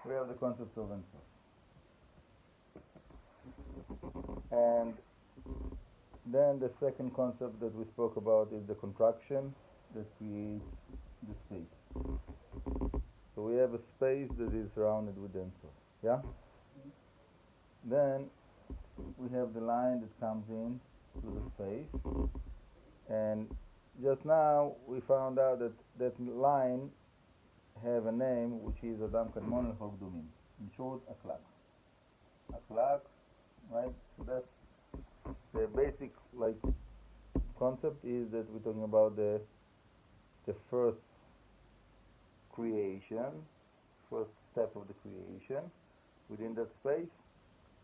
we have the concept of Ein Sof. And then the second concept that we spoke about is the contraction that creates the space. So we have a space that is surrounded with Ein Sof. Yeah? Then we have the line that comes in to the space, and just now we found out that that line have a name which is Adam Kadmon El Chokdumim. In short, Aklak. Aklak, right? So that's the basic concept, is that we're talking about the first creation, first step of the creation within that space,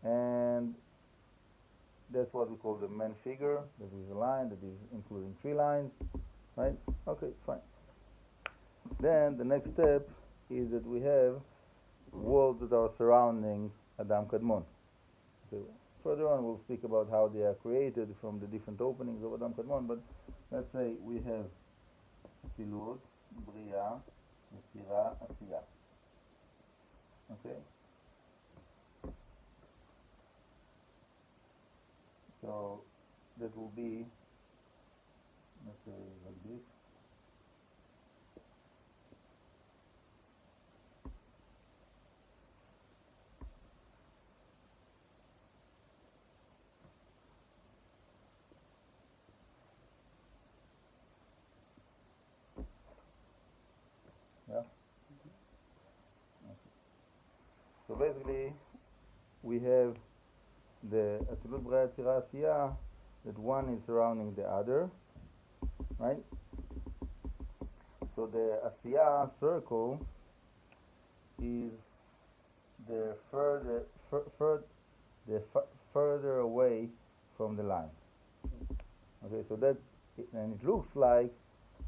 and that's what we call the main figure. That is a line that is including three lines, right? Okay, fine. Then the next step is that we have worlds that are surrounding Adam Kadmon. Okay. Further on we'll speak about how they are created from the different openings of Adam Kadmon, but let's say we have Tzilut, Bria, Yetzira, Asiya. Okay? So that will be, let's say, like this. Yeah? Okay. So basically, we have the Atzilut, Bria, Yetzira, Asiya, that one is surrounding the other, right? So the Asiya circle is the further away from the line. Okay, so that, and it looks like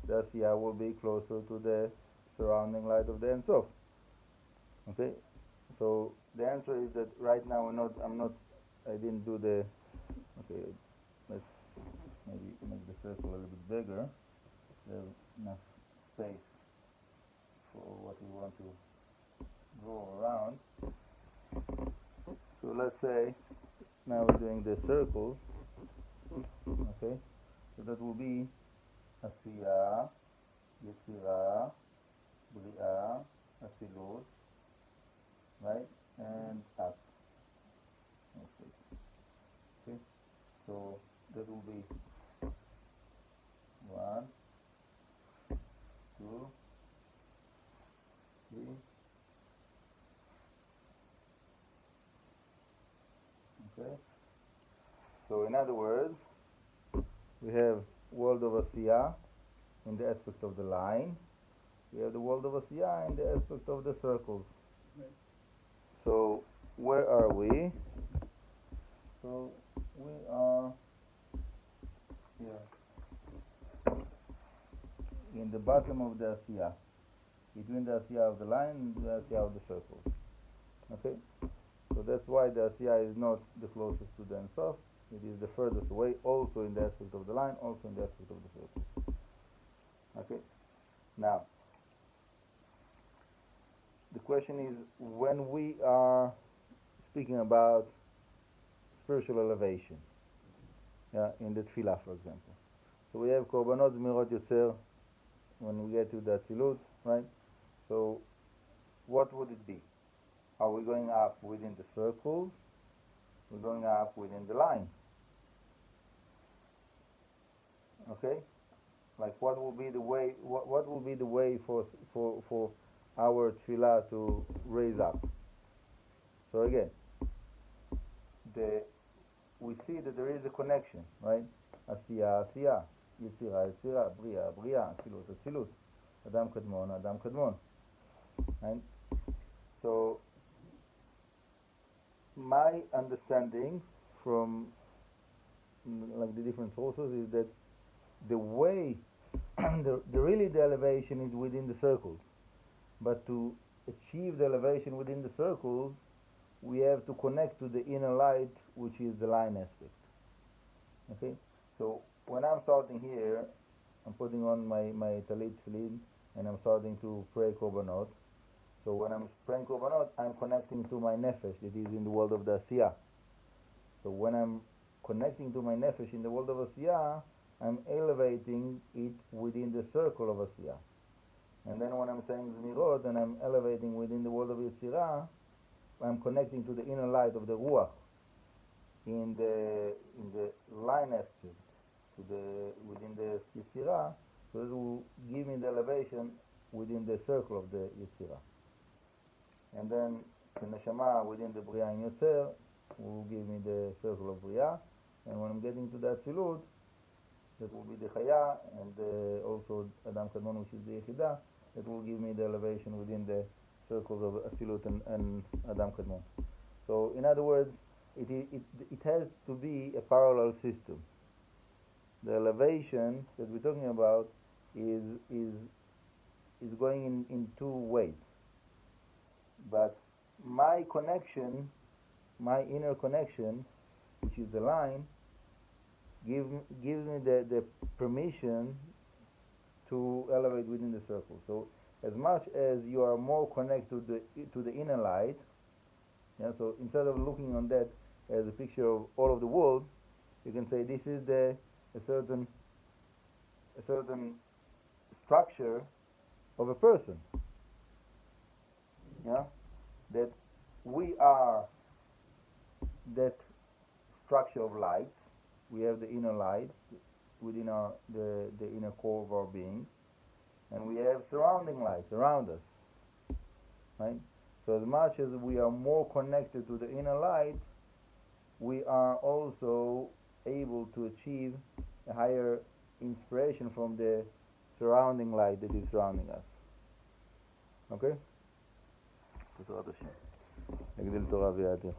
the Asiya will be closer to the surrounding light of the Ein Sof. Okay, so the answer is that right now I didn't do the, okay, let's maybe make the circle a little bit bigger. There's enough space for what we want to go around. So let's say now we're doing the circles. Okay, so that will be Asiya, Yetzira, Bria, Atzilut, right, and up. Okay, so that will be 1, 2, 3. Okay, so in other words, we have world of Asiya in the aspect of the line. We have the world of Asiya in the aspect of the circles. Right. So where are we? So we are here in the bottom of the Asiya, between the Asiya of the line and the Asiya of the circles. Okay, so that's why the Asiya is not the closest to the Ein Sof. It is the furthest away, also in the aspect of the line, also in the aspect of the circle. Okay, now the question is, when we are speaking about spiritual elevation, in the Tefillah, for example, so we have Korbanot Zmirot Yotzer when we get to the Atzilut, right? So what would it be? Are we going up within the circles? We're going up within the line. Okay, like what will be the way? What will be the way for our tefillah to raise up? So again, we see that there is a connection, right? Asiya, Asiya, Yetzira, Yetzira, Bria, Bria, Atzilut, Atzilut, Adam Kadmon, Adam Kadmon, right? So my understanding from like the different sources is that the way the elevation is within the circles, but to achieve the elevation within the circles we have to connect to the inner light, which is the line aspect. Okay, so when I'm starting here, I'm putting on my talit tefillin and I'm starting to pray korbanot. So when I'm spraying korbanot, I'm connecting to my nefesh that is in the world of the asiyah. So when I'm connecting to my nefesh in the world of asiyah, I'm elevating it within the circle of asiyah. And then when I'm saying zmirot and I'm elevating within the world of Yetzirah, I'm connecting to the inner light of the ruach in the line aspect within the Yetzirah, so it will give me the elevation within the circle of the Yetzirah. And then the neshama within the Bria in Yotzer will give me the circle of Bria. And when I'm getting to the Atzilut, that will be the Chaya, and also Adam Kadmon, which is the Yechidah, that will give me the elevation within the circles of Atzilut and Adam Kadmon. So in other words, it has to be a parallel system. The elevation that we're talking about is going in two ways. But my connection, my inner connection, which is the line, gives me the permission to elevate within the circle. So as much as you are more connected to the inner light, yeah, so instead of looking on that as a picture of all of the world, you can say this is a certain structure of a person. Yeah, that we are that structure of light. We have the inner light within the inner core of our being, and we have surrounding lights around us. Right? So as much as we are more connected to the inner light, we are also able to achieve a higher inspiration from the surrounding light that is surrounding us. Okay? בעזרת השם. יגדיל תורה ויאדיר.